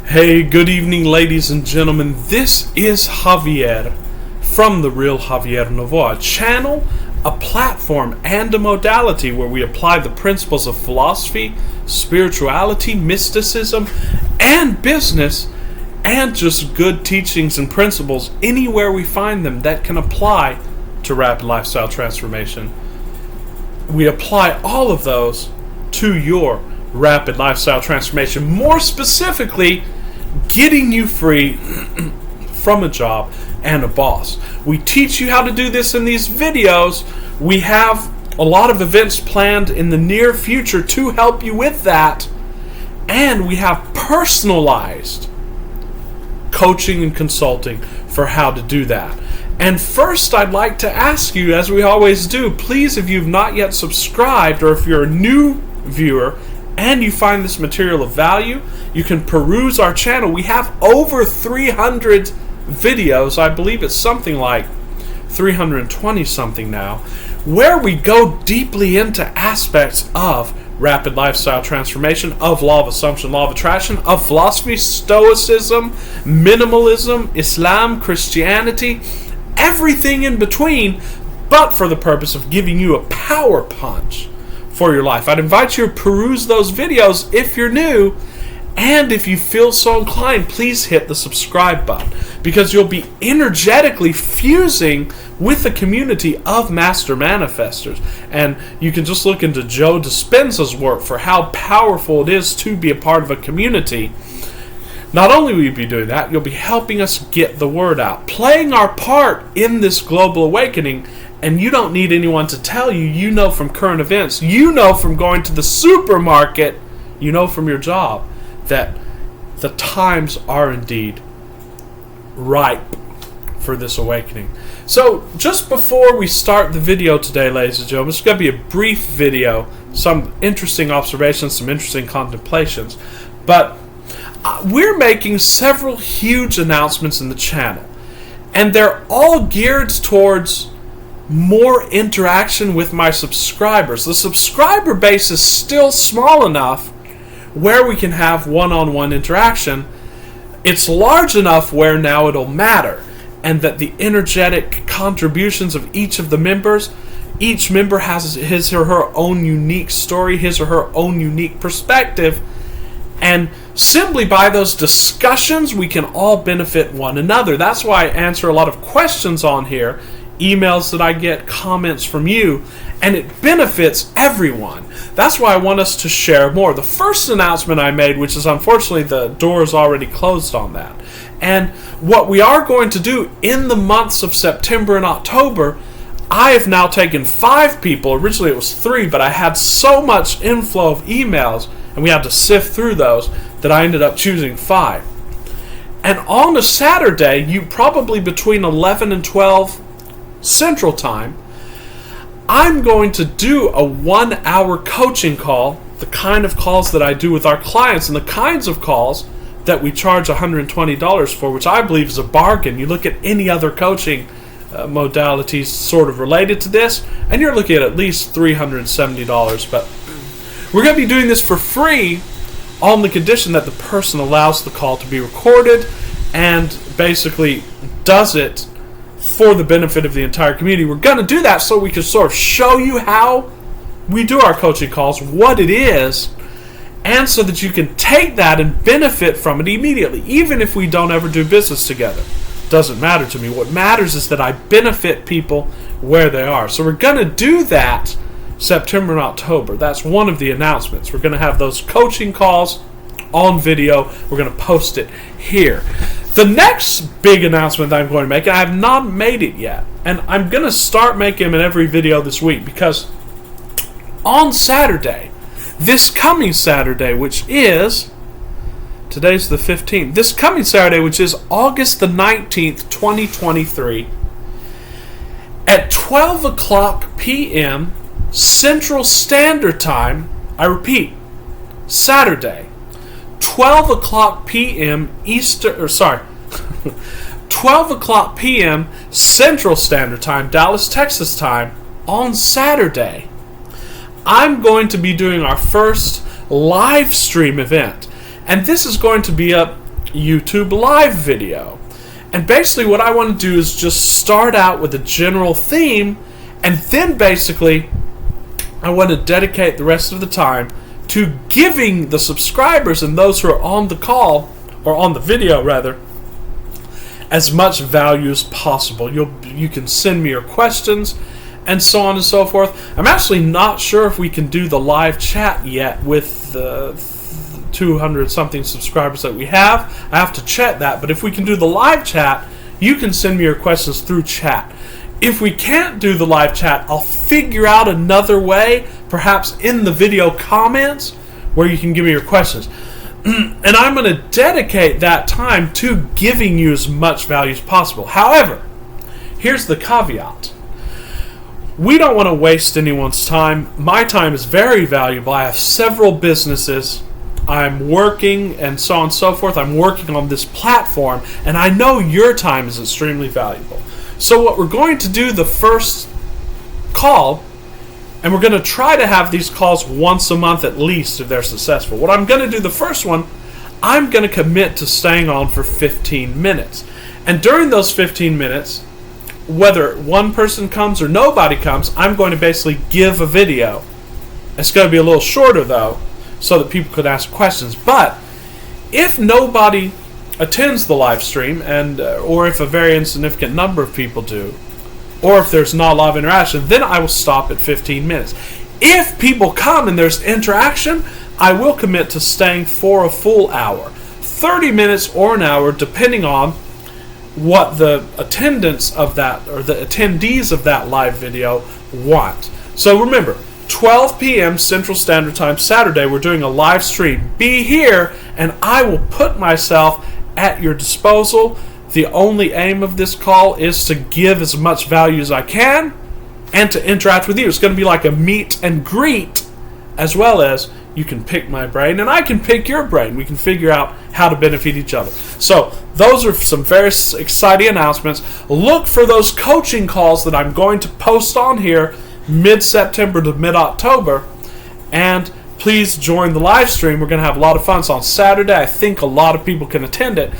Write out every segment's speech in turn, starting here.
Hey, good evening, ladies and gentlemen. This is Javier from The Real Javier Novoa, a channel, a platform, and a modality where we apply the principles of philosophy, spirituality, mysticism, and business, and just good teachings and principles anywhere we find them that can apply to rapid lifestyle transformation. We apply all of those to your rapid lifestyle transformation. More specifically, getting you free from a job and a boss. We teach you how to do this in these videos. We have a lot of events planned in the near future to help you with that. And we have personalized coaching and consulting for how to do that. And first, I'd like to ask you, as we always do, please, if you've not yet subscribed, or if you're a new viewer and you find this material of value, you can peruse our channel. We have over 300 videos. I believe it's something like 320 something now, where we go deeply into aspects of rapid lifestyle transformation, of law of assumption, law of attraction, of philosophy, stoicism, minimalism, Islam, Christianity, everything in between, but for the purpose of giving you a power punch for your life. I'd invite you to peruse those videos if you're new, and if you feel so inclined, please hit the subscribe button, because you'll be energetically fusing with the community of master manifestors. And you can just look into Joe Dispenza's work for how powerful it is to be a part of a community. Not only will you be doing that, you'll be helping us get the word out, playing our part in this global awakening. And you don't need anyone to tell you. You know from current events, you know from going to the supermarket, you know from your job, that the times are indeed ripe for this awakening. So just before we start the video today, ladies and gentlemen, it's going to be a brief video, some interesting observations, some interesting contemplations. But we're making several huge announcements in the channel, and they're all geared towards more interaction with my subscribers. The subscriber base is still small enough where we can have one-on-one interaction. It's large enough where now it'll matter, and that the energetic contributions of each of the members, each member has his or her own unique story, his or her own unique perspective, and simply by those discussions we can all benefit one another. That's why I answer a lot of questions on here, emails that I get, comments from you, and it benefits everyone. That's why I want us to share more. The first announcement I made, which is unfortunately the door is already closed on that, and what we are going to do in the months of September and October, I have now taken 5 people. Originally it was 3, but I had so much inflow of emails and we had to sift through those that I ended up choosing 5. And on a Saturday, you probably between 11 and 12 Central Time, I'm going to do a 1-hour coaching call, the kind of calls that I do with our clients and the kinds of calls that we charge $120 for, which I believe is a bargain. You look at any other coaching modalities sort of related to this, and you're looking at least $370. But we're going to be doing this for free on the condition that the person allows the call to be recorded and basically does it for the benefit of the entire community. We're going to do that so we can sort of show you how we do our coaching calls, what it is, and so that you can take that and benefit from it immediately, even if we don't ever do business together. Doesn't matter to me. What matters is that I benefit people where they are. So we're going to do that September and October. That's one of the announcements. We're going to have those coaching calls on video. We're going to post it here. The next big announcement that I'm going to make, and I have not made it yet, and I'm going to start making them in every video this week, because on Saturday, this coming Saturday, which is, today's the 15th, this coming Saturday, which is August the 19th, 2023, at 12 o'clock p.m. Central Standard Time, I repeat, Saturday, 12 o'clock p.m. 12 o'clock p.m. Central Standard Time, Dallas, Texas time, on Saturday, I'm going to be doing our first live stream event. And this is going to be up YouTube live video. And basically what I want to do is just start out with a general theme, and then basically I want to dedicate the rest of the time to giving the subscribers and those who are on the call, or on the video rather, as much value as possible. You can send me your questions and so on and so forth. I'm actually not sure if we can do the live chat yet with the 200 something subscribers that we have. I have to check that, but if we can do the live chat, you can send me your questions through chat. If we can't do the live chat, I'll figure out another way, perhaps in the video comments, where you can give me your questions. And I'm going to dedicate that time to giving you as much value as possible. However, here's the caveat. We don't want to waste anyone's time. My time is very valuable. I have several businesses. I'm working and so on and so forth. I'm working on this platform, and I know your time is extremely valuable. So what we're going to do the first call, and we're going to try to have these calls once a month at least if they're successful. What I'm going to do the first one, I'm going to commit to staying on for 15 minutes. And during those 15 minutes, whether one person comes or nobody comes, I'm going to basically give a video. It's going to be a little shorter though, so that people could ask questions. But if nobody attends the live stream, and or if a very insignificant number of people do, or if there's not a lot of interaction, then I will stop at 15 minutes. If people come and there's interaction, I will commit to staying for a full hour, 30 minutes or an hour, depending on what the attendance of that, or the attendees of that live video want. So remember, 12 p.m. Central Standard Time Saturday, we're doing a live stream. Be here, and I will put myself at your disposal. The only aim of this call is to give as much value as I can and to interact with you. It's going to be like a meet and greet, as well as you can pick my brain and I can pick your brain. We can figure out how to benefit each other. So those are some very exciting announcements. Look for those coaching calls that I'm going to post on here mid-September to mid-October, and please join the live stream. We're going to have a lot of fun. It's on Saturday. I think a lot of people can attend it,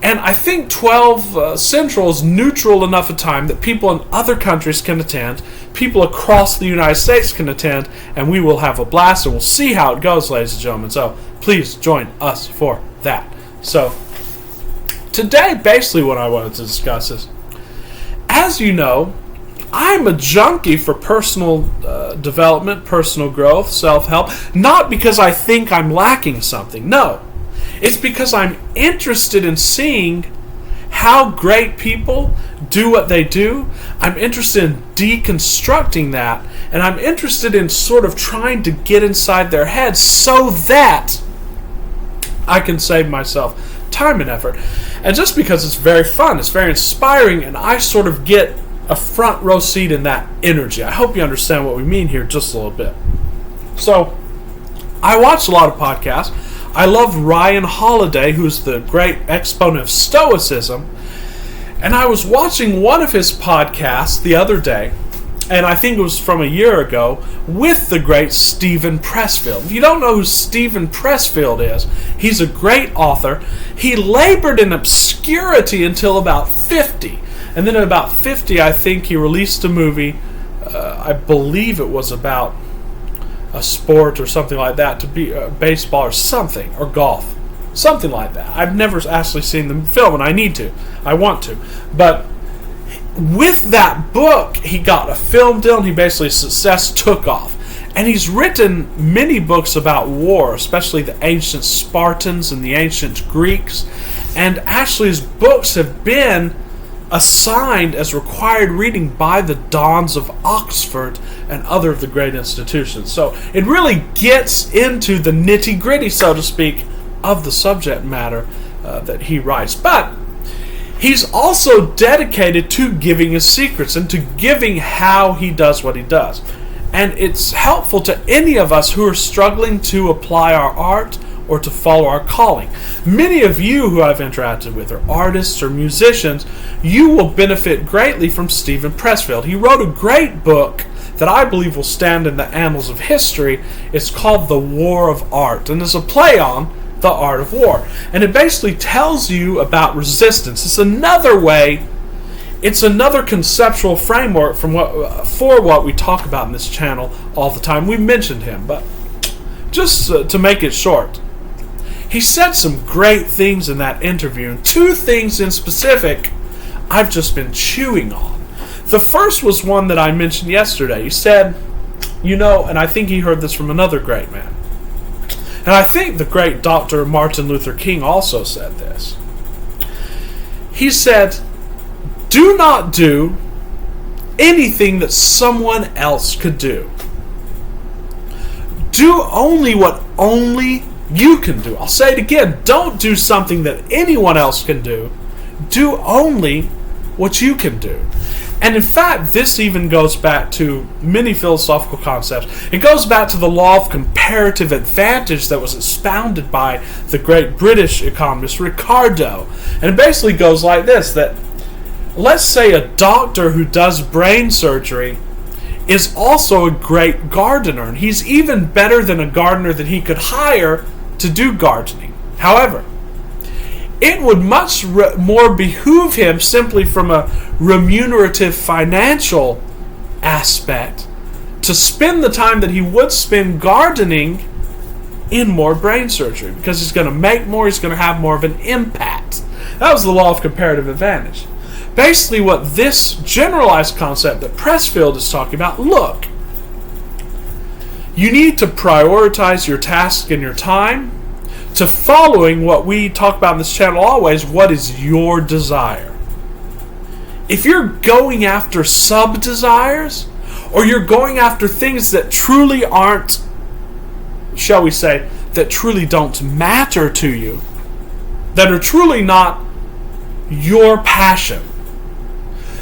and I think 12 Central is neutral enough a time that people in other countries can attend, people across the United States can attend, and we will have a blast, and we'll see how it goes, ladies and gentlemen. So please join us for that. So today, basically what I wanted to discuss is, as you know, I'm a junkie for personal development, personal growth, self-help. Not because I think I'm lacking something. No. It's because I'm interested in seeing how great people do what they do. I'm interested in deconstructing that. And I'm interested in sort of trying to get inside their heads so that I can save myself time and effort. And just because it's very fun, it's very inspiring, and I sort of get a front row seat in that energy. I hope you understand what we mean here just a little bit. So, I watch a lot of podcasts. I love Ryan Holiday, who's the great exponent of Stoicism. And I was watching one of his podcasts the other day, and I think it was from a year ago, with the great Steven Pressfield. If you don't know who Steven Pressfield is, he's a great author. He labored in obscurity until about 50. And then at about 50, I think he released a movie, I believe it was about a sport or something like that, to be baseball or something, or golf. Something like that. I've never actually seen the film, and I need to. I want to. But with that book, he got a film deal, and he basically, success took off. And he's written many books about war, especially the ancient Spartans and the ancient Greeks. And actually his books have been assigned as required reading by the Dons of Oxford and other of the great institutions. So it really gets into the nitty-gritty, so to speak, of the subject matter that he writes. But he's also dedicated to giving his secrets and to giving how he does what he does. And it's helpful to any of us who are struggling to apply our art or to follow our calling. Many of you who I've interacted with are artists or musicians. You will benefit greatly from Steven Pressfield. He wrote a great book that I believe will stand in the annals of history. It's called The War of Art, and it's a play on The Art of War. And it basically tells you about resistance. It's another way, it's another conceptual framework for what we talk about in this channel all the time. We mentioned him, but just to make it short, he said some great things in that interview, and two things in specific I've just been chewing on. The first was one that I mentioned yesterday. He said, and I think he heard this from another great man, and I think the great Dr. Martin Luther King also said this. He said, do not do anything that someone else could do. Do only what only you can do. I'll say it again. Don't do something that anyone else can do. Do only what you can do. And in fact, this even goes back to many philosophical concepts. It goes back to the law of comparative advantage that was expounded by the great British economist Ricardo. And it basically goes like this, that let's say a doctor who does brain surgery is also a great gardener, and he's even better than a gardener that he could hire to do gardening. However, it would much more behoove him, simply from a remunerative financial aspect, to spend the time that he would spend gardening in more brain surgery, because he's going to make more, he's going to have more of an impact. That was the law of comparative advantage. Basically, what this generalized concept that Pressfield is talking about, look, you need to prioritize your task and your time to following what we talk about in this channel always, what is your desire. If you're going after sub-desires, or you're going after things that truly aren't, shall we say, that truly don't matter to you, that are truly not your passion,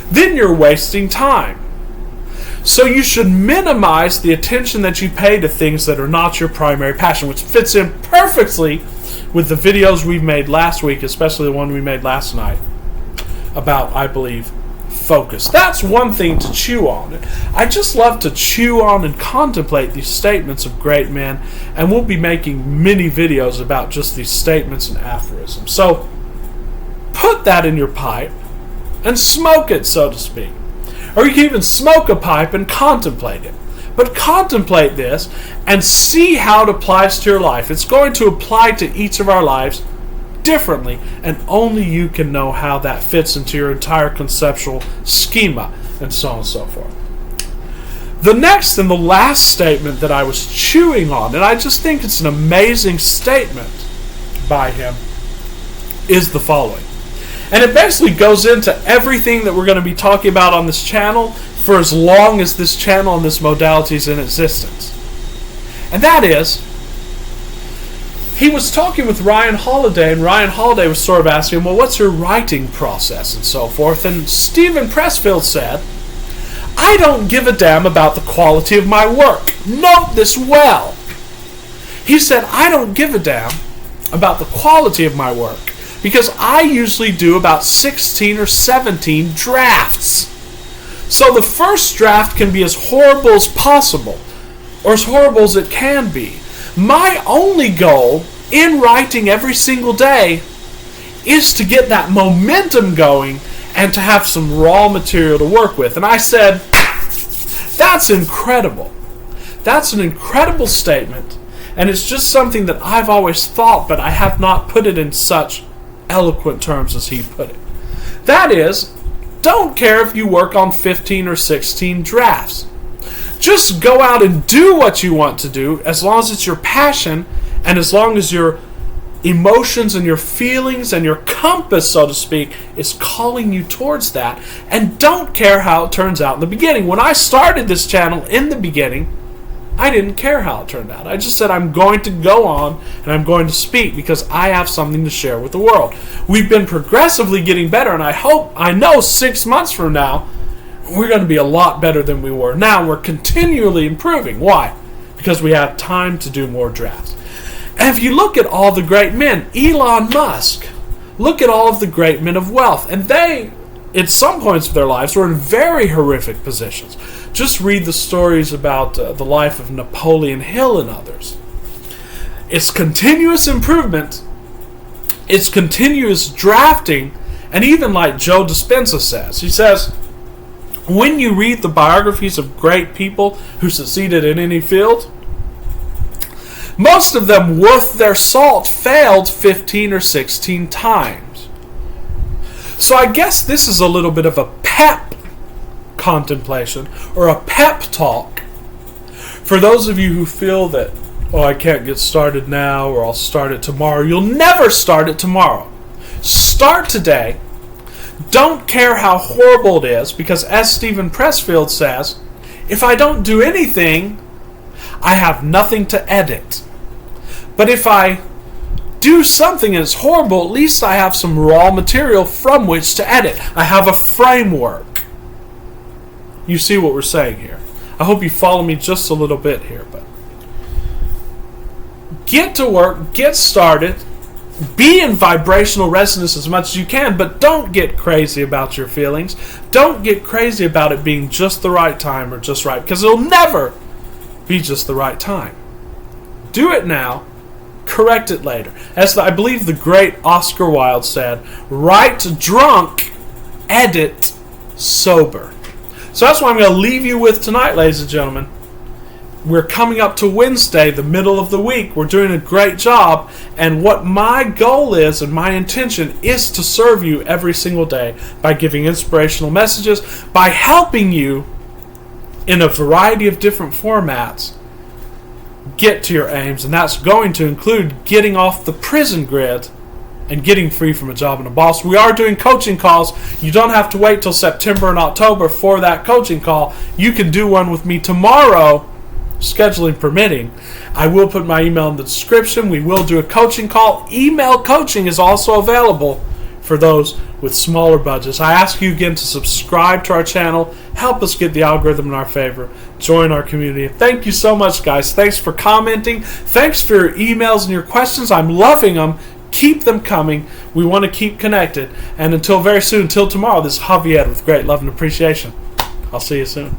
then you're wasting time. So you should minimize the attention that you pay to things that are not your primary passion, which fits in perfectly with the videos we've made last week, especially the one we made last night about, I believe, focus. That's one thing to chew on. I just love to chew on and contemplate these statements of great men, and we'll be making many videos about just these statements and aphorisms. So put that in your pipe and smoke it, so to speak. Or you can even smoke a pipe and contemplate it. But contemplate this and see how it applies to your life. It's going to apply to each of our lives differently, and only you can know how that fits into your entire conceptual schema, and so on and so forth. The next and the last statement that I was chewing on, and I just think it's an amazing statement by him, is the following. And it basically goes into everything that we're going to be talking about on this channel for as long as this channel and this modality is in existence. And that is, he was talking with Ryan Holiday, and Ryan Holiday was sort of asking him, well, what's your writing process and so forth? And Steven Pressfield said, I don't give a damn about the quality of my work. Note this well. He said, I don't give a damn about the quality of my work, because I usually do about 16 or 17 drafts. So the first draft can be as horrible as possible, or as horrible as it can be. My only goal in writing every single day is to get that momentum going and to have some raw material to work with. And I said, that's incredible. That's an incredible statement. And it's just something that I've always thought, but I have not put it in such eloquent terms as he put it. That is, don't care if you work on 15 or 16 drafts. Just go out and do what you want to do, as long as it's your passion, and as long as your emotions and your feelings and your compass, so to speak, is calling you towards that. And don't care how it turns out in the beginning. When I started this channel in the beginning, I didn't care how it turned out. I just said I'm going to go on and I'm going to speak because I have something to share with the world. We've been progressively getting better, and I know 6 months from now we're going to be a lot better than we were now. We're continually improving. Why? Because we have time to do more drafts. And if you look at all the great men, Elon Musk, look at all of the great men of wealth, and they, at some points of their lives, were in very horrific positions. Just read the stories about the life of Napoleon Hill and others. It's continuous improvement. It's continuous drafting. And even like Joe Dispenza says, he says, when you read the biographies of great people who succeeded in any field, most of them worth their salt failed 15 or 16 times. So I guess this is a little bit of a pep contemplation or a pep talk for those of you who feel that, oh, I can't get started now, or I'll start it tomorrow. You'll never start it tomorrow. Start today. Don't care how horrible it is, because as Steven Pressfield says, if I don't do anything, I have nothing to edit. But if I do something and it's horrible, at least I have some raw material from which to edit. I have a framework. You see what we're saying here. I hope you follow me just a little bit here, but get to work, get started, be in vibrational resonance as much as you can, but don't get crazy about your feelings. Don't get crazy about it being just the right time or just right, because it'll never be just the right time. Do it now, correct it later. As I believe the great Oscar Wilde said, write drunk, edit sober. So that's what I'm going to leave you with tonight, ladies and gentlemen. We're coming up to Wednesday, the middle of the week. We're doing a great job. And what my goal is and my intention is to serve you every single day by giving inspirational messages, by helping you in a variety of different formats get to your aims. And that's going to include getting off the prison grid and getting free from a job and a boss. We are doing coaching calls. You don't have to wait till September and October for that coaching call. You can do one with me tomorrow, scheduling permitting. I will put my email in the description. We will do a coaching call. Email coaching is also available for those with smaller budgets. I ask you again to subscribe to our channel. Help us get the algorithm in our favor. Join our community. Thank you so much, guys. Thanks for commenting. Thanks for your emails and your questions. I'm loving them. Keep them coming. We want to keep connected. And until very soon, until tomorrow, this is Javier with great love and appreciation. I'll see you soon.